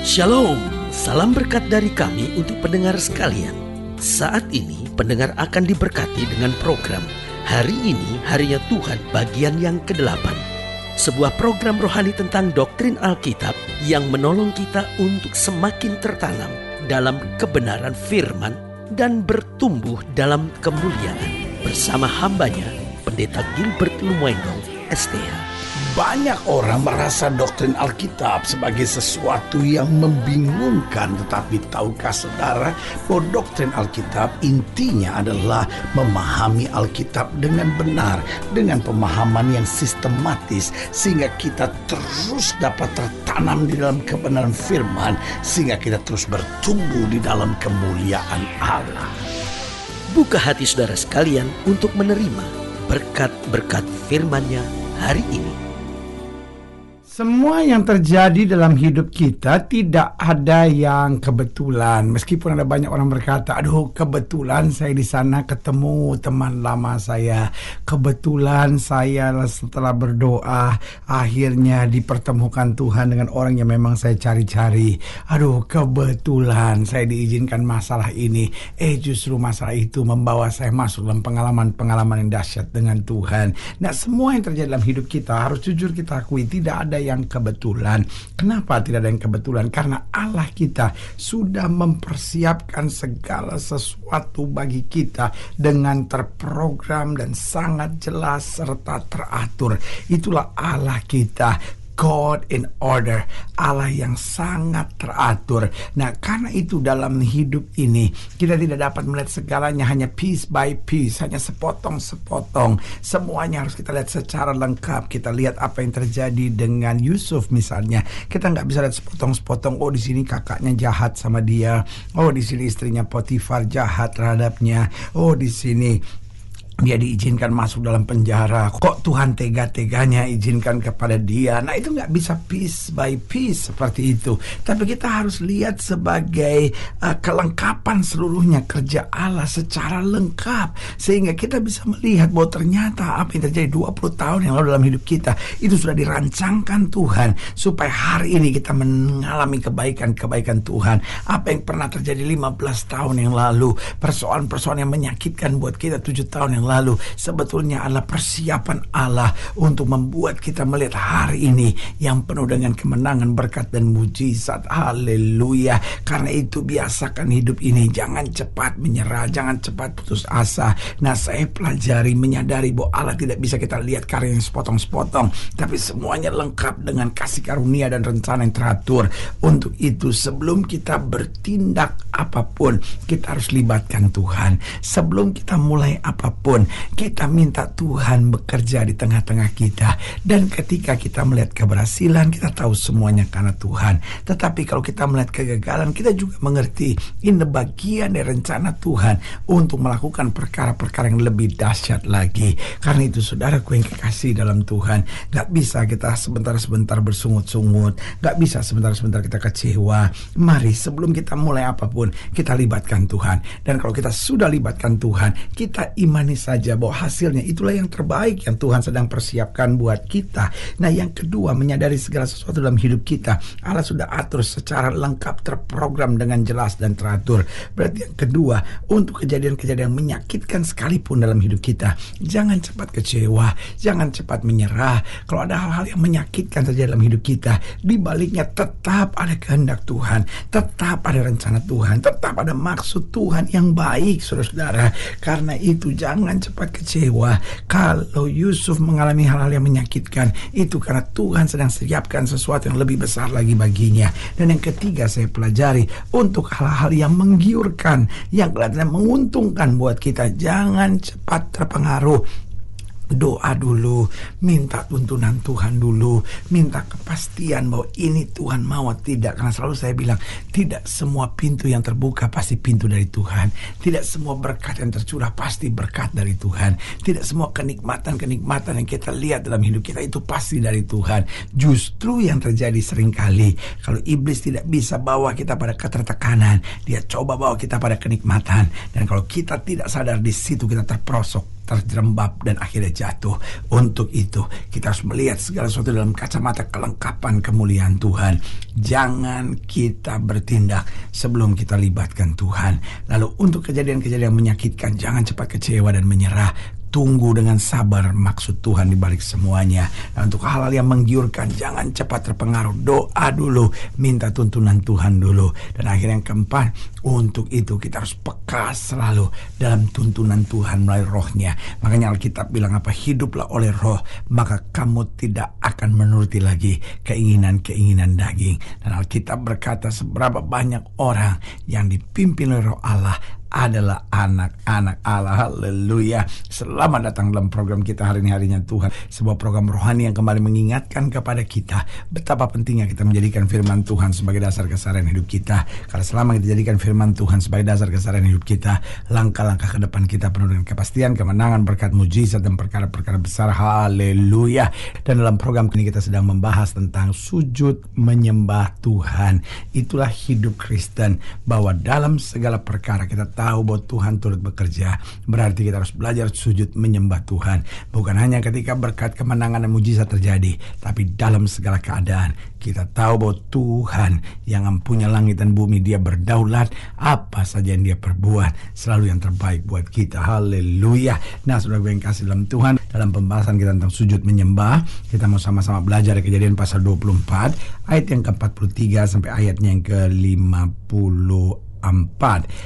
Shalom, salam berkat dari kami untuk pendengar sekalian. Saat ini pendengar akan diberkati dengan program Hari Ini Harinya Tuhan bagian yang ke-8. Sebuah program rohani tentang doktrin Alkitab yang menolong kita untuk semakin tertanam dalam kebenaran firman dan bertumbuh dalam kemuliaan. Bersama hambanya, Pendeta Gilbert Lumoindong, STH. Banyak orang merasa doktrin Alkitab sebagai sesuatu yang membingungkan. Tetapi tahukah saudara bahwa doktrin Alkitab intinya adalah memahami Alkitab dengan benar, dengan pemahaman yang sistematis, sehingga kita terus dapat tertanam di dalam kebenaran firman, sehingga kita terus bertumbuh di dalam kemuliaan Allah. Buka hati saudara sekalian untuk menerima berkat-berkat firman-Nya hari ini. Semua yang terjadi dalam hidup kita tidak ada yang kebetulan. Meskipun ada banyak orang berkata, aduh kebetulan saya di sana ketemu teman lama saya. Kebetulan saya setelah berdoa akhirnya dipertemukan Tuhan dengan orang yang memang saya cari-cari. Aduh kebetulan saya diizinkan masalah ini. Justru masalah itu membawa saya masuk dalam pengalaman-pengalaman yang dahsyat dengan Tuhan. Nah, semua yang terjadi dalam hidup kita harus jujur kita akui tidak ada yang kebetulan. Kenapa tidak ada yang kebetulan? Karena Allah kita sudah mempersiapkan segala sesuatu bagi kita dengan terprogram dan sangat jelas serta teratur. Itulah Allah kita, God in order, Allah yang sangat teratur. Nah, karena itu dalam hidup ini kita tidak dapat melihat segalanya hanya piece by piece, hanya sepotong-sepotong. Semuanya harus kita lihat secara lengkap. Kita lihat apa yang terjadi dengan Yusuf misalnya. Kita nggak bisa lihat sepotong-sepotong. Oh, di sini kakaknya jahat sama dia. Oh, di sini istrinya Potifar jahat terhadapnya. Oh, di sini dia diizinkan masuk dalam penjara. Kok Tuhan tega-teganya izinkan kepada dia? Nah, itu nggak bisa piece by piece seperti itu. Tapi kita harus lihat sebagai kelengkapan seluruhnya kerja Allah secara lengkap. Sehingga kita bisa melihat bahwa ternyata apa yang terjadi 20 tahun yang lalu dalam hidup kita itu sudah dirancangkan Tuhan. Supaya hari ini kita mengalami kebaikan-kebaikan Tuhan. Apa yang pernah terjadi 15 tahun yang lalu, persoalan-persoalan yang menyakitkan buat kita 7 tahun yang lalu, sebetulnya adalah persiapan Allah untuk membuat kita melihat hari ini yang penuh dengan kemenangan, berkat dan mujizat. Haleluya. Karena itu biasakan hidup ini, jangan cepat menyerah, jangan cepat putus asa. Nah, saya pelajari, menyadari bahwa Allah tidak bisa kita lihat karya yang sepotong-sepotong, tapi semuanya lengkap dengan kasih karunia dan rencana yang teratur. Untuk itu sebelum kita bertindak apapun, kita harus libatkan Tuhan. Sebelum kita mulai apapun, kita minta Tuhan bekerja di tengah-tengah kita. Dan ketika kita melihat keberhasilan, kita tahu semuanya karena Tuhan. Tetapi kalau kita melihat kegagalan, kita juga mengerti ini bagian dari rencana Tuhan untuk melakukan perkara-perkara yang lebih dahsyat lagi. Karena itu saudaraku yang kekasih dalam Tuhan, gak bisa kita sebentar-sebentar bersungut-sungut, gak bisa sebentar-sebentar kita kecewa. Mari sebelum kita mulai apapun, kita libatkan Tuhan. Dan kalau kita sudah libatkan Tuhan, kita imani saja bahwa hasilnya itulah yang terbaik yang Tuhan sedang persiapkan buat kita. Nah, yang kedua, menyadari segala sesuatu dalam hidup kita Allah sudah atur secara lengkap, terprogram dengan jelas dan teratur. Berarti yang kedua, untuk kejadian-kejadian menyakitkan sekalipun dalam hidup kita, jangan cepat kecewa, jangan cepat menyerah. Kalau ada hal-hal yang menyakitkan terjadi dalam hidup kita, di baliknya tetap ada kehendak Tuhan, tetap ada rencana Tuhan, tetap ada maksud Tuhan yang baik, saudara-saudara. Karena itu jangan cepat kecewa. Kalau Yusuf mengalami hal-hal yang menyakitkan, itu karena Tuhan sedang siapkan sesuatu yang lebih besar lagi baginya. Dan yang ketiga, saya pelajari untuk hal-hal yang menggiurkan, yang kelihatannya menguntungkan buat kita, jangan cepat terpengaruh. Doa dulu, minta tuntunan Tuhan dulu, minta kepastian bahwa ini Tuhan mau atau tidak. Karena selalu saya bilang, tidak semua pintu yang terbuka pasti pintu dari Tuhan. Tidak semua berkat yang tercurah pasti berkat dari Tuhan. Tidak semua kenikmatan-kenikmatan yang kita lihat dalam hidup kita itu pasti dari Tuhan. Justru yang terjadi seringkali, kalau iblis tidak bisa bawa kita pada ketertekanan, dia coba bawa kita pada kenikmatan. Dan kalau kita tidak sadar, di situ kita terperosok terjerembab dan akhirnya jatuh. Untuk itu kita harus melihat segala sesuatu dalam kacamata kelengkapan kemuliaan Tuhan. Jangan kita bertindak sebelum kita libatkan Tuhan. Lalu untuk kejadian-kejadian yang menyakitkan, jangan cepat kecewa dan menyerah. Tunggu dengan sabar maksud Tuhan di balik semuanya. Dan untuk hal-hal yang menggiurkan, jangan cepat terpengaruh. Doa dulu, minta tuntunan Tuhan dulu. Dan akhirnya yang keempat, untuk itu kita harus peka selalu dalam tuntunan Tuhan melalui rohnya. Makanya Alkitab bilang apa? Hiduplah oleh roh, maka kamu tidak akan menuruti lagi keinginan-keinginan daging. Dan Alkitab berkata seberapa banyak orang yang dipimpin oleh roh Allah adalah anak-anak Allah. Haleluya. Selamat datang dalam program kita hari ini, Harinya Tuhan. Sebuah program rohani yang kembali mengingatkan kepada kita betapa pentingnya kita menjadikan firman Tuhan sebagai dasar keseharian hidup kita. Karena selama kita jadikan firman Tuhan sebagai dasar keseharian hidup kita, langkah-langkah ke depan kita penuh dengan kepastian, kemenangan, berkat, mujizat, dan perkara-perkara besar. Haleluya. Dan dalam program ini kita sedang membahas tentang sujud menyembah Tuhan. Itulah hidup Kristen, bahwa dalam segala perkara kita tahu bahwa Tuhan turut bekerja. Berarti kita harus belajar sujud menyembah Tuhan. Bukan hanya ketika berkat, kemenangan, dan mujizat terjadi, tapi dalam segala keadaan kita tahu bahwa Tuhan yang mempunyai langit dan bumi, Dia berdaulat. Apa saja yang Dia perbuat selalu yang terbaik buat kita. Haleluya. Nah, saudara gue yang kasih dalam Tuhan, dalam pembahasan kita tentang sujud menyembah, kita mau sama-sama belajar dari Kejadian pasal 24 ayat yang ke-43 sampai ayatnya yang ke-50.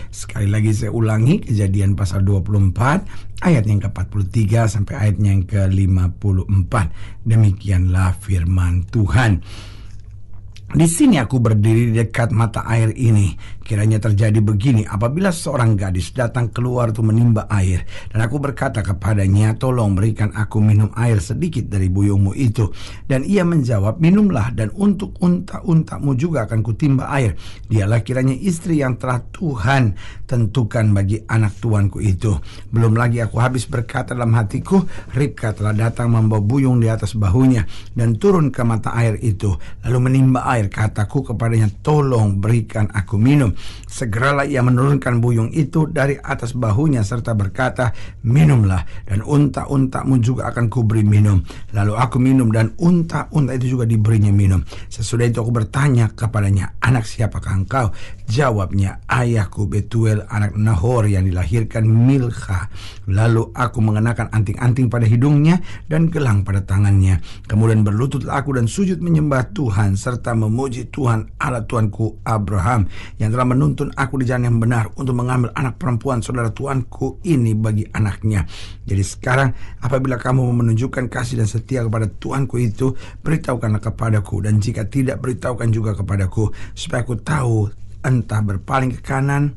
Sekali lagi saya ulangi, Kejadian pasal 24 ayat yang ke-43 sampai ayatnya yang ke-54. Demikianlah firman Tuhan. Di sini aku berdiri di dekat mata air ini. Kiranya terjadi begini apabila seorang gadis datang keluar untuk menimba air. Dan aku berkata kepadanya, tolong berikan aku minum air sedikit dari buyungmu itu. Dan ia menjawab, minumlah, dan untuk unta-untamu juga akan kutimba air. Dialah kiranya istri yang telah Tuhan tentukan bagi anak tuanku itu. Belum lagi aku habis berkata dalam hatiku, Ribka telah datang membawa buyung di atas bahunya dan turun ke mata air itu, lalu menimba air. Kataku kepadanya, tolong berikan aku minum. Segeralah ia menurunkan buyung itu dari atas bahunya serta berkata, minumlah, dan unta-untamu juga akan kuberi minum. Lalu aku minum, dan unta-unta itu juga diberinya minum. Sesudah itu aku bertanya kepadanya, anak siapakah engkau? Jawabnya, ayahku Betuel anak Nahor yang dilahirkan Milka. Lalu aku mengenakan anting-anting pada hidungnya dan gelang pada tangannya. Kemudian berlututlah aku dan sujud menyembah Tuhan serta memuji Tuhan Allah Tuanku Abraham yang telah menuntun aku di jalan yang benar untuk mengambil anak perempuan saudara Tuanku ini bagi anaknya. Jadi sekarang apabila kamu menunjukkan kasih dan setia kepada Tuanku itu, beritahukanlah kepadaku, dan jika tidak, beritahukan juga kepadaku, supaya aku tahu entah berpaling ke kanan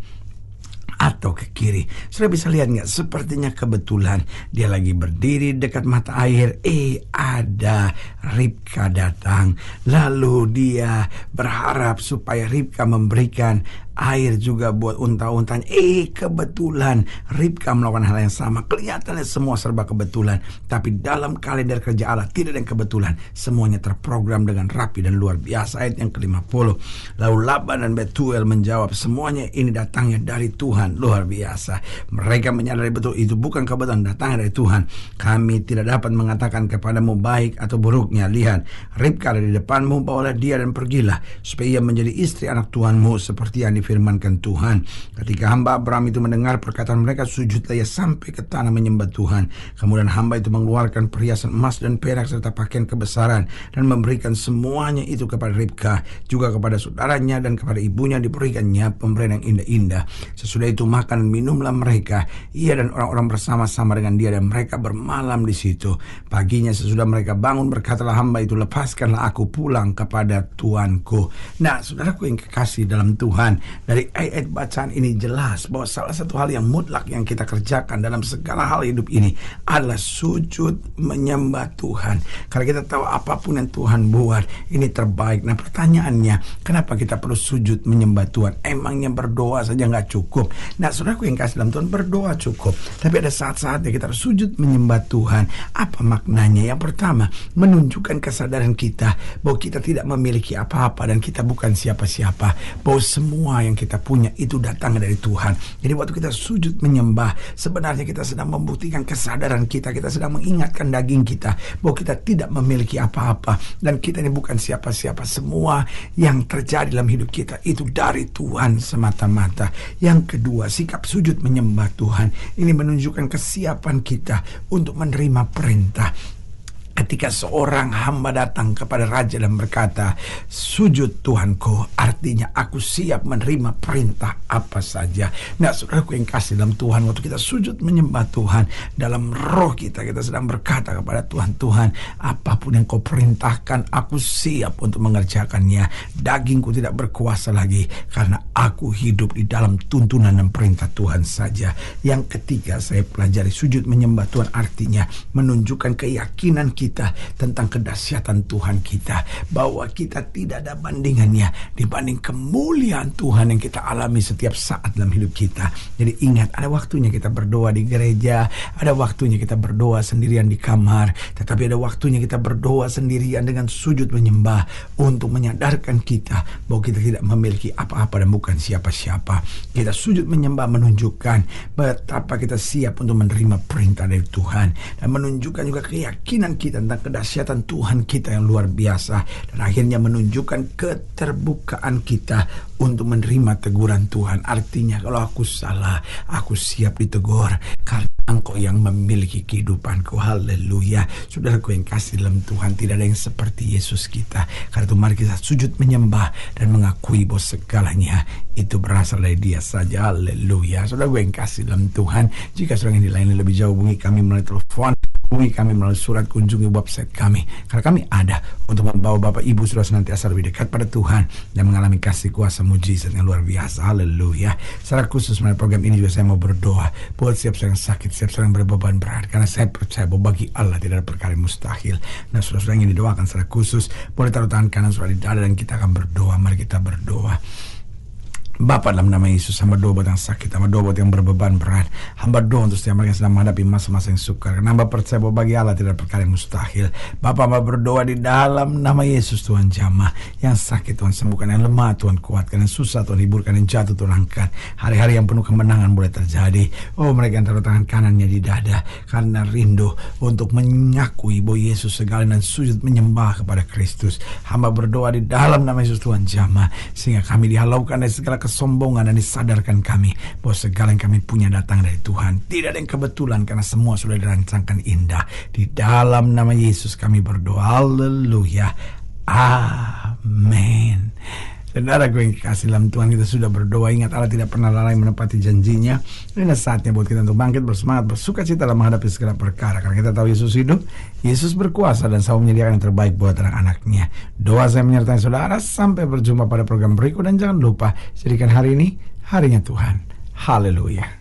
atau ke kiri. Sudah bisa lihat nggak? Sepertinya kebetulan dia lagi berdiri dekat mata air. Ada Ribka datang. Lalu dia berharap supaya Ribka memberikan air juga buat unta-untanya. Kebetulan Ribka melakukan hal yang sama. Kelihatannya semua serba kebetulan, tapi dalam kalender kerja Allah tidak ada yang kebetulan. Semuanya terprogram dengan rapi dan luar biasa. Ayat yang ke-50. Lalu Laban dan Betuel menjawab, semuanya ini datangnya dari Tuhan. Luar biasa. Mereka menyadari betul itu bukan kebetulan, datangnya dari Tuhan. Kami tidak dapat mengatakan kepadamu baik atau buruknya. Lihat, Ribka ada di depanmu, bawalah dia dan pergilah, supaya ia menjadi istri anak tuanmu seperti yang difirmankan Tuhan. Ketika hamba Abraham itu mendengar perkataan mereka, sujudlah ia sampai ke tanah menyembah Tuhan. Kemudian hamba itu mengeluarkan perhiasan emas dan perak serta pakaian kebesaran dan memberikan semuanya itu kepada Ribka, juga kepada saudaranya dan kepada ibunya diberikannya pemberian yang indah-indah. Sesudah itu makan dan minumlah mereka, ia dan orang-orang bersama-sama dengan dia, dan mereka bermalam di situ. Paginya sesudah mereka bangun, berkatalah hamba itu, lepaskanlah aku pulang kepada tuanku. Nah, saudaraku yang kekasih dalam Tuhan, dari ayat bacaan ini jelas bahwa salah satu hal yang mutlak yang kita kerjakan dalam segala hal hidup ini adalah sujud menyembah Tuhan. Karena kita tahu apapun yang Tuhan buat ini terbaik. Nah, pertanyaannya, kenapa kita perlu sujud menyembah Tuhan? Emangnya berdoa saja nggak cukup? Nah, saudaraku yang kasih dalam Tuhan, berdoa cukup, tapi ada saat-saatnya kita harus sujud menyembah Tuhan. Apa maknanya? Yang pertama, menunjukkan kesadaran kita bahwa kita tidak memiliki apa-apa dan kita bukan siapa-siapa, bahwa semua semua yang kita punya itu datang dari Tuhan. Jadi waktu kita sujud menyembah, sebenarnya kita sedang membuktikan kesadaran kita sedang mengingatkan daging kita bahwa kita tidak memiliki apa-apa, dan kita ini bukan siapa-siapa. Semua yang terjadi dalam hidup kita itu dari Tuhan semata-mata. Yang kedua, sikap sujud menyembah Tuhan ini menunjukkan kesiapan kita untuk menerima perintah. Ketika seorang hamba datang kepada raja dan berkata, sujud Tuhanku, artinya aku siap menerima perintah apa saja. Nah, saudaraku yang kasih dalam Tuhan, waktu kita sujud menyembah Tuhan, dalam roh kita sedang berkata kepada Tuhan, Tuhan, apapun yang kau perintahkan, aku siap untuk mengerjakannya. Dagingku tidak berkuasa lagi, karena aku hidup di dalam tuntunan dan perintah Tuhan saja. Yang ketiga, saya pelajari sujud menyembah Tuhan artinya menunjukkan keyakinan kita tentang kedahsyatan Tuhan kita, bahwa kita tidak ada bandingannya dibanding kemuliaan Tuhan yang kita alami setiap saat dalam hidup kita. Jadi ingat, ada waktunya kita berdoa di gereja, ada waktunya kita berdoa sendirian di kamar, tetapi ada waktunya kita berdoa sendirian dengan sujud menyembah untuk menyadarkan kita bahwa kita tidak memiliki apa-apa dan bukan siapa-siapa. Kita sujud menyembah menunjukkan betapa kita siap untuk menerima perintah dari Tuhan, dan menunjukkan juga keyakinan kita tentang kedahsyatan Tuhan kita yang luar biasa, dan akhirnya menunjukkan keterbukaan kita untuk menerima teguran Tuhan. Artinya kalau aku salah, aku siap ditegur karena Engkau yang memiliki kehidupanku. Haleluya. Saudaraku yang kasih dalam Tuhan, tidak ada yang seperti Yesus kita. Karena itu mari kita sujud menyembah dan mengakui bahwa segalanya itu berasal dari Dia saja. Haleluya. Saudaraku yang kasih dalam Tuhan, jika saudara yang dilayani lebih jauh, hubungi kami melalui telepon, hubungi kami melalui surat, kunjungi website kami, karena kami ada untuk membawa Bapak Ibu Saudara senantiasa lebih dekat pada Tuhan dan mengalami kasih kuasa mujizat yang luar biasa. Haleluya. Secara khusus melalui program ini juga saya mau berdoa buat siap yang sakit, siap yang berbeban berat, karena saya percaya bahwa bagi Allah tidak ada perkara yang mustahil. Nah, saudara-saudara yang didoakan secara khusus, boleh taruh tangan kanan saudara di dada dan kita akan berdoa. Mari kita berdoa. Bapa, dalam nama Yesus, hamba doa buat yang sakit, hamba doa buat yang berbeban berat, hamba doa untuk setiap mereka yang sedang menghadapi masa-masa yang sukar, karena hamba percaya bahwa bagi Allah tidak ada perkara yang mustahil. Bapa, hamba berdoa di dalam nama Yesus, Tuhan jamah yang sakit, Tuhan sembuhkan, yang lemah Tuhan kuatkan, yang susah Tuhan hiburkan, yang jatuh Tuhan angkat. Hari-hari yang penuh kemenangan boleh terjadi. Oh, mereka yang taruh tangan kanannya di dada karena rindu untuk menyakui bahwa Yesus segala dan sujud menyembah kepada Kristus. Hamba berdoa di dalam nama Yesus, Tuhan jamah, sehingga kami dihalaukan dari segala kesombongan dan disadarkan kami bahwa segala yang kami punya datang dari Tuhan. Tidak ada yang kebetulan karena semua sudah dirancangkan indah. Di dalam nama Yesus kami berdoa. Haleluya. Amin. Saudara gue yang kasih dalam Tuhan, kita sudah berdoa. Ingat, Allah tidak pernah lalai menepati janjinya. Ini saatnya buat kita untuk bangkit, bersemangat, bersuka cita dalam menghadapi segala perkara. Karena kita tahu Yesus hidup, Yesus berkuasa, dan selalu menyediakan yang terbaik buat anak-anaknya. Doa saya menyertai saudara. Sampai berjumpa pada program berikut, dan jangan lupa jadikan hari ini harinya Tuhan. Haleluya.